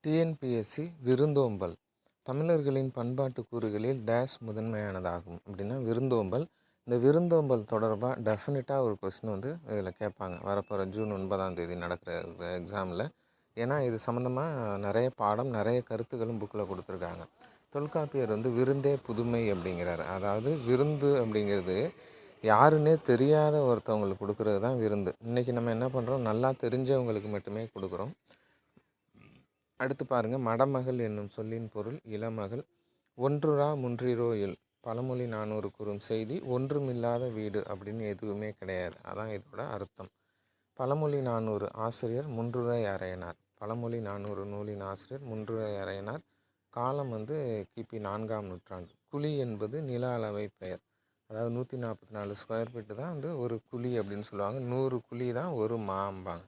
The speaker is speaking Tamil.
டிஎன்பிஎஸ்சி விருந்தோம்பல் தமிழர்களின் பண்பாட்டு கூறுகளில் டேஷ் முதன்மையானதாகும் அப்படின்னா விருந்தோம்பல். இந்த விருந்தோம்பல் தொடர்பாக டெஃபினட்டாக ஒரு கொஸ்டின் இதில் கேட்பாங்க வரப்போகிற ஜூன் 9 நடக்கிற எக்ஸாமில். ஏன்னா இது சம்மந்தமாக நிறைய பாடம் நிறைய கருத்துக்களும் புக்கில் கொடுத்துருக்காங்க. தொல்காப்பியர் விருந்தே புதுமை அப்படிங்கிறாரு. அதாவது விருந்து அப்படிங்கிறது யாருன்னே தெரியாத ஒருத்தவங்களுக்கு கொடுக்குறது தான் விருந்து. இன்றைக்கி நம்ம என்ன பண்ணுறோம், நல்லா தெரிஞ்சவங்களுக்கு மட்டுமே கொடுக்குறோம். அடுத்து பாருங்கள், மடமகள் என்னும் சொல்லின் பொருள் இளமகள். ஒன்றுரா முன்றிரோ இல் பழமொழி 400 கூறும் செய்தி ஒன்றுமில்லாத வீடு அப்படின்னு எதுவுமே கிடையாது. அதான் இதோட அர்த்தம். பழமொழி 400 ஆசிரியர் முன்றுரை அறையனார். பழமொழி 400 நூலின் ஆசிரியர் முன்றுரை அறையனார். காலம் கிபி 4ஆம் நூற்றாண்டு. குழி என்பது நில அளவை பெயர். அதாவது 144 ஸ்கொயர் ஃபீட்டு தான் ஒரு குழி அப்படின்னு சொல்லுவாங்க. 100 குழி தான் ஒரு மாம்பாங்க.